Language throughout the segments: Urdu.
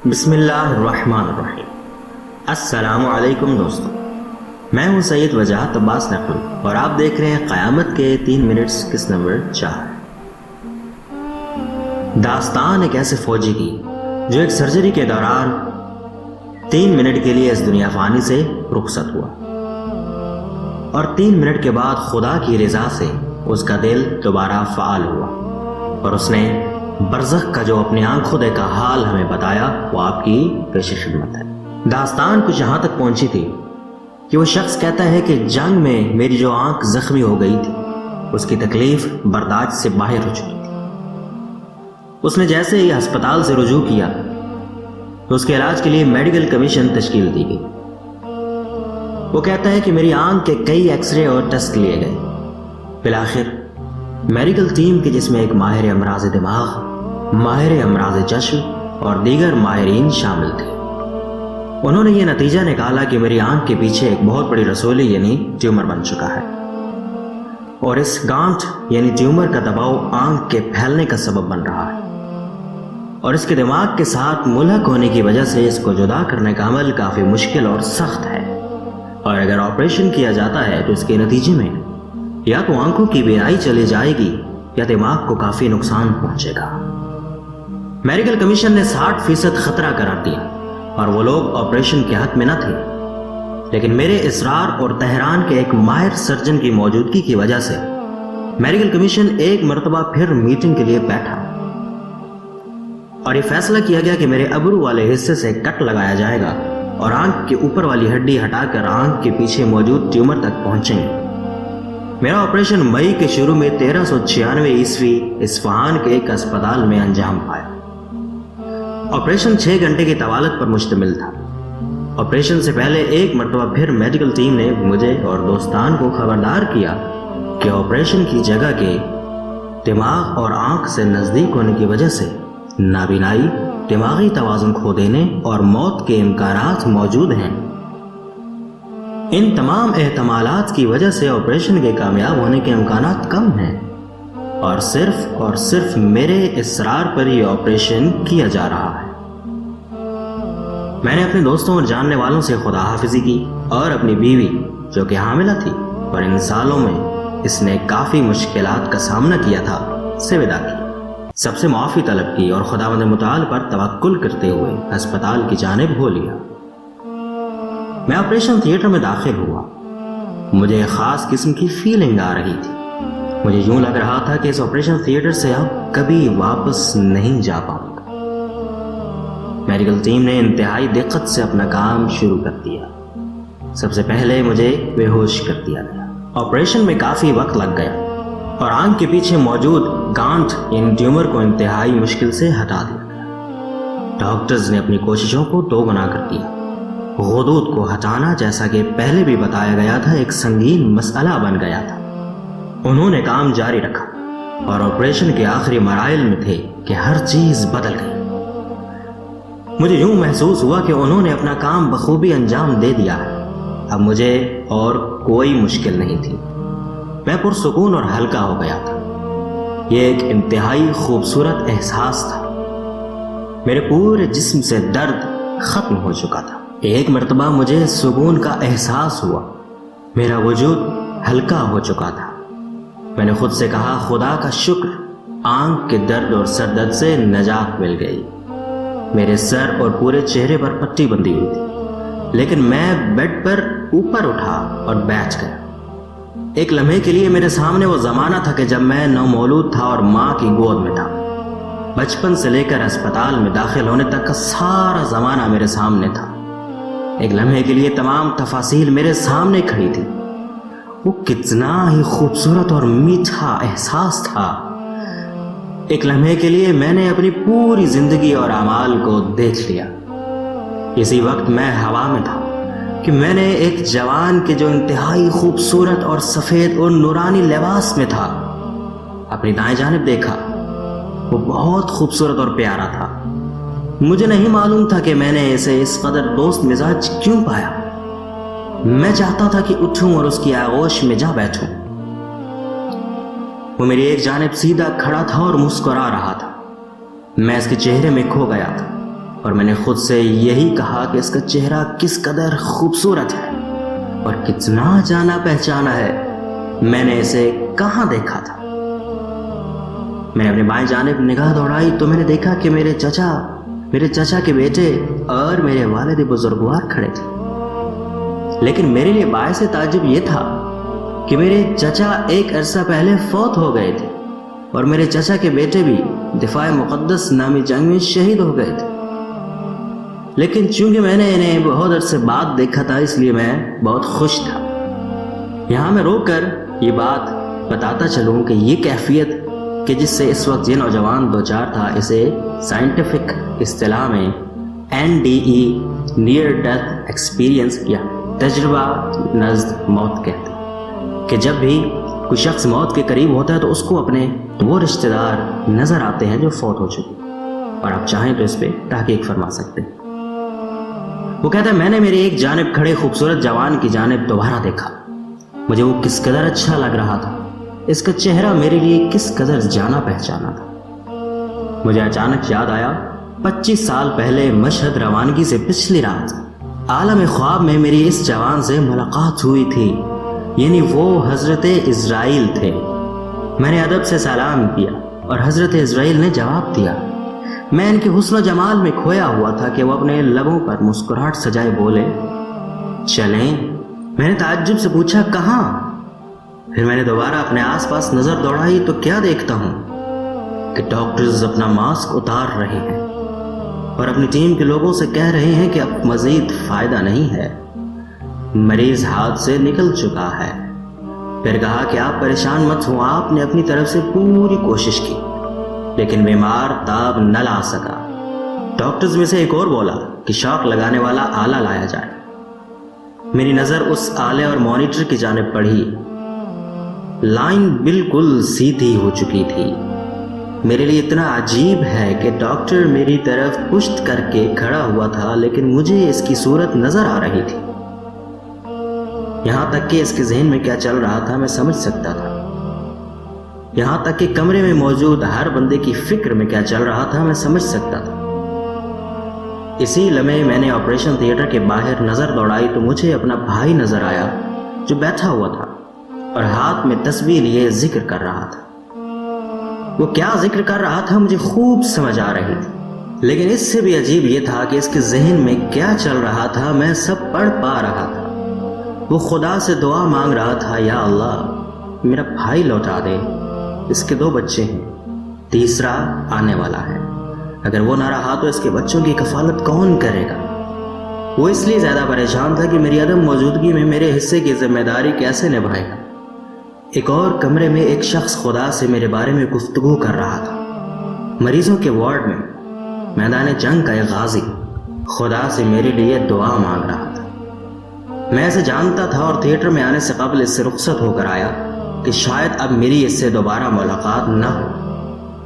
بسم اللہ الرحمن الرحیم۔ السلام علیکم دوستوں، میں ہوں سید وجاہت عباس نقوی اور آپ دیکھ رہے ہیں قیامت کے 3 منٹس قسط نمبر 4۔ داستان ایک ایسے فوجی کی جو ایک سرجری کے دوران 3 منٹ کے لیے اس دنیا فانی سے رخصت ہوا اور 3 منٹ کے بعد خدا کی رضا سے اس کا دل دوبارہ فعال ہوا اور اس نے برزخ کا جو اپنی آنکھوں دیکھا حال ہمیں بتایا، وہ آپ کی پیش خدمت ہے۔ داستان کچھ یہاں تک پہنچی تھی کہ وہ شخص کہتا ہے کہ جنگ میں میری جو آنکھ زخمی ہو گئی تھی اس کی تکلیف برداشت سے باہر ہو چکی تھی۔ اس نے جیسے ہی ہسپتال سے رجوع کیا تو اس کے علاج کے لیے میڈیکل کمیشن تشکیل دی گئی۔ وہ کہتا ہے کہ میری آنکھ کے کئی ایکس رے اور ٹیسٹ لیے گئے۔ بالآخر میڈیکل ٹیم کے جس میں ایک ماہر امراض دماغ، ماہر امراض چشم اور دیگر ماہرین شامل تھے، انہوں نے یہ نتیجہ نکالا کہ میری آنکھ کے پیچھے ایک بہت بڑی رسولی یعنی ٹیومر بن چکا ہے اور اس گانٹھ یعنی ٹیومر کا دباؤ آنکھ کے پھیلنے کا سبب بن رہا ہے اور اس کے دماغ کے ساتھ ملحق ہونے کی وجہ سے اس کو جدا کرنے کا عمل کافی مشکل اور سخت ہے، اور اگر آپریشن کیا جاتا ہے تو اس کے نتیجے میں یا تو آنکھوں کی بینائی چلی جائے گی یا دماغ کو کافی نقصان پہنچے گا۔ میڈیکل کمیشن نے 60% خطرہ قرار دیا اور وہ لوگ آپریشن کے حق میں نہ تھے، لیکن میرے اصرار اور تہران کے ایک ماہر سرجن کی موجودگی کی وجہ سے میڈیکل کمیشن ایک مرتبہ پھر میٹنگ کے لیے بیٹھا اور یہ فیصلہ کیا گیا کہ میرے ابرو والے حصے سے کٹ لگایا جائے گا اور آنکھ کے اوپر والی ہڈی ہٹا کر آنکھ کے پیچھے موجود ٹیومر تک پہنچیں گے۔ میرا آپریشن مئی کے شروع میں 1396 عیسوی اصفہان کے ایک اسپتال میں انجام پایا۔ آپریشن 6 گھنٹے کی طوالت پر مشتمل تھا۔ آپریشن سے پہلے ایک مرتبہ پھر میڈیکل ٹیم نے مجھے اور دوستان کو خبردار کیا کہ آپریشن کی جگہ کے دماغ اور آنکھ سے نزدیک ہونے کی وجہ سے نابینائی، دماغی توازن کھو دینے اور موت کے امکانات موجود ہیں۔ ان تمام احتمالات کی وجہ سے آپریشن کے کامیاب ہونے کے امکانات کم ہیں اور صرف میرے اصرار پر یہ آپریشن کیا جا رہا ہے۔ میں نے اپنے دوستوں اور جاننے والوں سے خدا حافظی کی اور اپنی بیوی جو کہ حاملہ تھی اور ان سالوں میں اس نے کافی مشکلات کا سامنا کیا تھا سے وداع کی، سب سے معافی طلب کی اور خداوند متعال پر توکل کرتے ہوئے ہسپتال کی جانب ہو لیا۔ میں آپریشن تھیٹر میں داخل ہوا۔ مجھے ایک خاص قسم کی فیلنگ آ رہی تھی۔ مجھے یوں لگ رہا تھا کہ اس آپریشن تھیٹر سے اب کبھی واپس نہیں جا پاؤں گا۔ میڈیکل ٹیم نے انتہائی دقت سے اپنا کام شروع کر دیا۔ سب سے پہلے مجھے بے ہوش کر دیا گیا۔ آپریشن میں کافی وقت لگ گیا اور آنکھ کے پیچھے موجود گانٹھ یعنی ٹیومر کو انتہائی مشکل سے ہٹا دیا گیا۔ ڈاکٹرز نے اپنی کوششوں کو 2 گنا کر دیا۔ غدود کو ہٹانا، جیسا کہ پہلے بھی بتایا گیا تھا، ایک سنگین مسئلہ بن گیا تھا۔ انہوں نے کام جاری رکھا اور آپریشن کے آخری مراحل میں تھے کہ ہر چیز بدل گئی۔ مجھے یوں محسوس ہوا کہ انہوں نے اپنا کام بخوبی انجام دے دیا ہے۔ اب مجھے اور کوئی مشکل نہیں تھی۔ میں پرسکون اور ہلکا ہو گیا تھا۔ یہ ایک انتہائی خوبصورت احساس تھا۔ میرے پورے جسم سے درد ختم ہو چکا تھا۔ ایک مرتبہ مجھے سکون کا احساس ہوا۔ میرا وجود ہلکا ہو چکا تھا۔ میں نے خود سے کہا، خدا کا شکر، آنکھ کے درد اور سر درد سے نجات مل گئی۔ میرے سر اور پورے چہرے پر پٹی بندھی ہوئی تھی، لیکن میں بیڈ پر اوپر اٹھا اور بیٹھ گیا۔ ایک لمحے کے لیے میرے سامنے وہ زمانہ تھا کہ جب میں نومولود تھا اور ماں کی گود میں تھا۔ بچپن سے لے کر اسپتال میں داخل ہونے تک کا سارا زمانہ میرے سامنے تھا۔ ایک لمحے کے لیے تمام تفاصیل میرے سامنے کھڑی تھی۔ وہ کتنا ہی خوبصورت اور میٹھا احساس تھا۔ ایک لمحے کے لیے میں نے اپنی پوری زندگی اور اعمال کو دیکھ لیا۔ اسی وقت میں ہوا میں تھا کہ میں نے ایک جوان کے جو انتہائی خوبصورت اور سفید اور نورانی لباس میں تھا اپنی دائیں جانب دیکھا۔ وہ بہت خوبصورت اور پیارا تھا۔ مجھے نہیں معلوم تھا کہ میں نے اسے اس قدر دوست مزاج کیوں پایا۔ میں چاہتا تھا کہ اٹھوں اور اس کی آغوش میں جا بیٹھوں۔ وہ میری ایک جانب سیدھا کھڑا تھا اور مسکرا رہا تھا۔ میں اس کے چہرے میں کھو گیا تھا اور میں نے خود سے یہی کہا کہ اس کا چہرہ کس قدر خوبصورت ہے اور کتنا جانا پہچانا ہے، میں نے اسے کہاں دیکھا تھا۔ میں نے اپنے بائیں جانب نگاہ دوڑائی تو میں نے دیکھا کہ میرے چچا کے بیٹے اور میرے والد بزرگوار کھڑے تھے، لیکن میرے لیے باعث تعجب یہ تھا کہ میرے چچا ایک عرصہ پہلے فوت ہو گئے تھے اور میرے چچا کے بیٹے بھی دفاع مقدس نامی جنگ میں شہید ہو گئے تھے، لیکن چونکہ میں نے انہیں بہت عرصے بعد دیکھا تھا اس لیے میں بہت خوش تھا۔ یہاں میں روک کر یہ بات بتاتا چلوں کہ یہ کیفیت کہ جس سے اس وقت یہ نوجوان دوچار تھا، اسے سائنٹیفک اصطلاح میں NDE نیئر ڈیتھ ایکسپیرینس یا تجربہ نزد موت کہتے ہیں، کہ جب بھی کوئی شخص موت کے قریب ہوتا ہے تو اس کو اپنے وہ رشتہ دار نظر آتے ہیں جو فوت ہو چکے، اور آپ چاہیں تو اس پہ تحقیق فرما سکتے ہیں۔ وہ کہتا ہے میں نے میری ایک جانب کھڑے خوبصورت جوان کی جانب دوبارہ دیکھا، مجھے وہ کس قدر اچھا لگ رہا تھا، اس کا چہرہ میرے لیے کس قدر جانا پہچانا تھا۔ مجھے اچانک یاد آیا 25 سال پہلے مشہد روانگی سے پچھلی رات عالم خواب میں میری اس جوان سے ملاقات ہوئی تھی، یعنی وہ حضرت اسرائیل تھے۔ میں نے ادب سے سلام کیا اور حضرت اسرائیل نے جواب دیا۔ میں ان کے حسن و جمال میں کھویا ہوا تھا کہ وہ اپنے لبوں پر مسکراہٹ سجائے بولے، چلیں۔ میں نے تعجب سے پوچھا کہاں؟ پھر میں نے دوبارہ اپنے آس پاس نظر دوڑائی تو کیا دیکھتا ہوں کہ ڈاکٹرز اپنا ماسک اتار رہے ہیں اور اپنی ٹیم کے لوگوں سے کہہ رہے ہیں کہ اب مزید فائدہ نہیں ہے، مریض ہاتھ سے نکل چکا ہے۔ پھر کہا کہ آپ پریشان مت ہوں، آپ نے اپنی طرف سے پوری کوشش کی لیکن بیمار تاب نہ لا سکا۔ ڈاکٹرز میں سے ایک اور بولا کہ شاک لگانے والا آلہ لایا جائے۔ میری نظر اس آلے اور مانیٹر کی جانب پڑھی، لائن بالکل سیدھی ہو چکی تھی۔ میرے لیے اتنا عجیب ہے کہ ڈاکٹر میری طرف پشت کر کے کھڑا ہوا تھا لیکن مجھے اس کی صورت نظر آ رہی تھی۔ یہاں تک کہ اس کے ذہن میں کیا چل رہا تھا میں سمجھ سکتا تھا، یہاں تک کہ کمرے میں موجود ہر بندے کی فکر میں کیا چل رہا تھا میں سمجھ سکتا تھا۔ اسی لمحے میں نے آپریشن تھیٹر کے باہر نظر دوڑائی تو مجھے اپنا بھائی نظر آیا جو بیٹھا ہوا تھا اور ہاتھ میں تسبیح لیے ذکر کر رہا تھا۔ وہ کیا ذکر کر رہا تھا مجھے خوب سمجھ آ رہی تھی، لیکن اس سے بھی عجیب یہ تھا کہ اس کے ذہن میں کیا چل رہا تھا میں سب پڑھ پا رہا تھا۔ وہ خدا سے دعا مانگ رہا تھا، یا اللہ میرا بھائی لوٹا دے، اس کے 2 بچے ہیں، تیسرا آنے والا ہے، اگر وہ نہ رہا تو اس کے بچوں کی کفالت کون کرے گا؟ وہ اس لیے زیادہ پریشان تھا کہ میری عدم موجودگی میں میرے حصے کی ذمہ داری کیسے نبھائے گا۔ ایک اور کمرے میں ایک شخص خدا سے میرے بارے میں گفتگو کر رہا تھا۔ مریضوں کے وارڈ میں میدان جنگ کا ایک غازی خدا سے میرے لیے دعا مانگ رہا تھا۔ میں اسے جانتا تھا اور تھیٹر میں آنے سے قبل اس سے رخصت ہو کر آیا کہ شاید اب میری اس سے دوبارہ ملاقات نہ ہو۔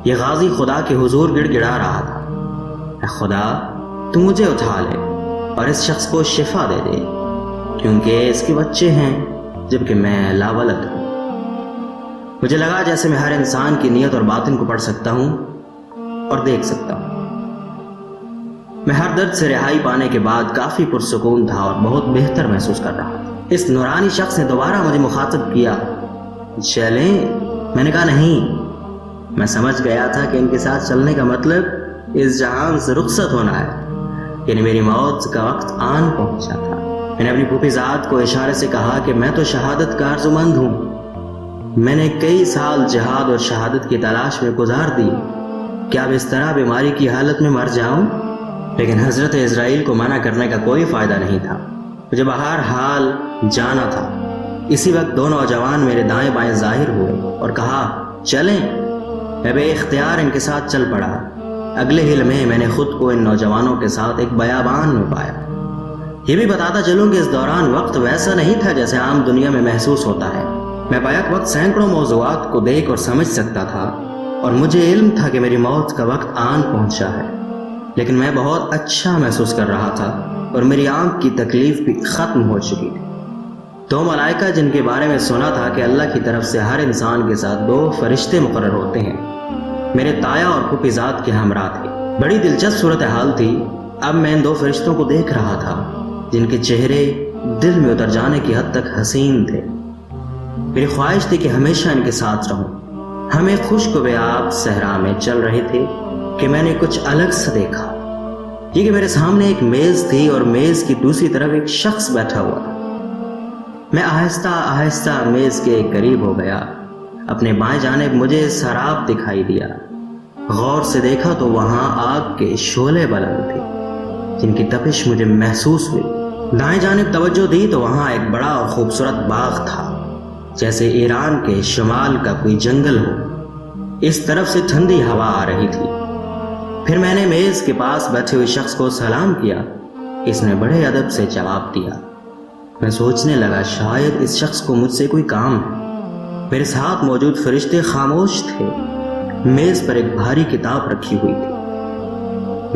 یہ غازی خدا کے حضور گڑ گڑا رہا تھا، اے خدا تو مجھے اٹھا لے اور اس شخص کو شفا دے دے کیونکہ اس کے بچے ہیں جبکہ میں لاولد ہوں۔ مجھے لگا جیسے میں ہر انسان کی نیت اور باطن کو پڑھ سکتا ہوں اور دیکھ سکتا ہوں۔ میں ہر درد سے رہائی پانے کے بعد کافی پرسکون تھا اور بہت بہتر محسوس کر رہا تھا۔ اس نورانی شخص نے دوبارہ مجھے مخاطب کیا، چلیں؟ میں نے کہا نہیں۔ میں سمجھ گیا تھا کہ ان کے ساتھ چلنے کا مطلب اس جہان سے رخصت ہونا ہے، یعنی میری موت کا وقت آن پہنچا تھا۔ میں نے اپنی پھوپھی ذات کو اشارے سے کہا کہ میں تو شہادت کا آرزومند ہوں، میں نے کئی سال جہاد اور شہادت کی تلاش میں گزار دی، کیا اب اس طرح بیماری کی حالت میں مر جاؤں؟ لیکن حضرت اسرائیل کو منع کرنے کا کوئی فائدہ نہیں تھا، مجھے بہر حال جانا تھا۔ اسی وقت 2 نوجوان میرے دائیں بائیں ظاہر ہوئے اور کہا چلیں۔ میں بے اختیار ان کے ساتھ چل پڑا۔ اگلے ہی لمحے میں نے خود کو ان نوجوانوں کے ساتھ ایک بیابان میں پایا۔ یہ بھی بتاتا چلوں کہ اس دوران وقت ویسا نہیں تھا جیسے عام دنیا میں محسوس ہوتا ہے۔ میں بیک وقت سینکڑوں موضوعات کو دیکھ اور سمجھ سکتا تھا اور مجھے علم تھا کہ میری موت کا وقت آن پہنچا ہے، لیکن میں بہت اچھا محسوس کر رہا تھا اور میری آنکھ کی تکلیف بھی ختم ہو چکی تھی۔ 2 ملائکہ جن کے بارے میں سنا تھا کہ اللہ کی طرف سے ہر انسان کے ساتھ 2 فرشتے مقرر ہوتے ہیں، میرے تایا اور پھوپھی ذات کے ہمراہ تھے۔ بڑی دلچسپ صورتحال تھی۔ اب میں ان دو فرشتوں کو دیکھ رہا تھا جن کے چہرے دل میں اتر جانے کی حد تک حسین تھے۔ میری خواہش تھی کہ ہمیشہ ان کے ساتھ رہوں۔ ہم ایک خشک بیاب صحرا میں چل رہے تھے کہ میں نے کچھ الگ سا دیکھا۔ یہ کہ میرے سامنے ایک میز تھی اور میز کی دوسری طرف ایک شخص بیٹھا ہوا تھا۔ میں آہستہ آہستہ میز کے قریب ہو گیا۔ اپنے بائیں جانب مجھے سراب دکھائی دیا۔ غور سے دیکھا تو وہاں آگ کے شعلے بلند تھے جن کی تپش مجھے محسوس ہوئی۔ دائیں جانب توجہ دی تو وہاں ایک بڑا اور خوبصورت باغ تھا، جیسے ایران کے شمال کا کوئی جنگل ہو۔ اس طرف سے ٹھنڈی ہوا آ رہی تھی۔ پھر میں نے میز کے پاس بیٹھے ہوئے شخص کو سلام کیا۔ اس نے بڑے ادب سے جواب دیا۔ میں سوچنے لگا شاید اس شخص کو مجھ سے کوئی کام ہے۔ میرے ساتھ موجود فرشتے خاموش تھے۔ میز پر ایک بھاری کتاب رکھی ہوئی تھی۔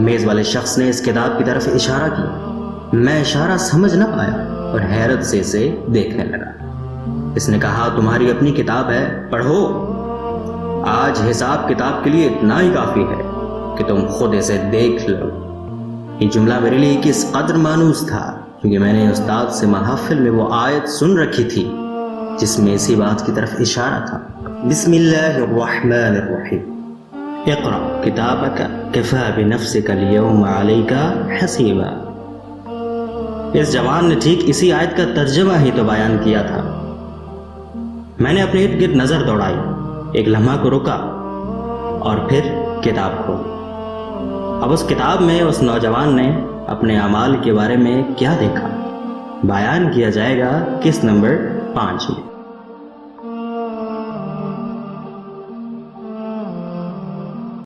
میز والے شخص نے اس کتاب کی طرف اشارہ کیا۔ میں اشارہ سمجھ نہ پایا اور حیرت سے اسے دیکھنے لگا۔ اس نے کہا تمہاری اپنی کتاب ہے، پڑھو۔ آج حساب کتاب کے لیے اتنا ہی کافی ہے کہ تم خود اسے دیکھ لو۔ یہ جملہ میرے لیے کس قدر مانوس تھا کیونکہ میں نے استاد سے محفل میں وہ آیت سن رکھی تھی جس میں اسی بات کی طرف اشارہ تھا۔ بسم اللہ الرحمن الرحیم اقرأ کتابک کفی بنفسک اليوم علیک حسیبا۔ اس جوان نے ٹھیک اسی آیت کا ترجمہ ہی تو بیان کیا تھا۔ میں نے اپنے ارد گرد نظر دوڑائی، ایک لمحہ کو رکا اور پھر کتاب کھولی۔ اب اس کتاب میں اس نوجوان نے اپنے اعمال کے بارے میں کیا دیکھا بیان کیا جائے گا کس نمبر 5 میں۔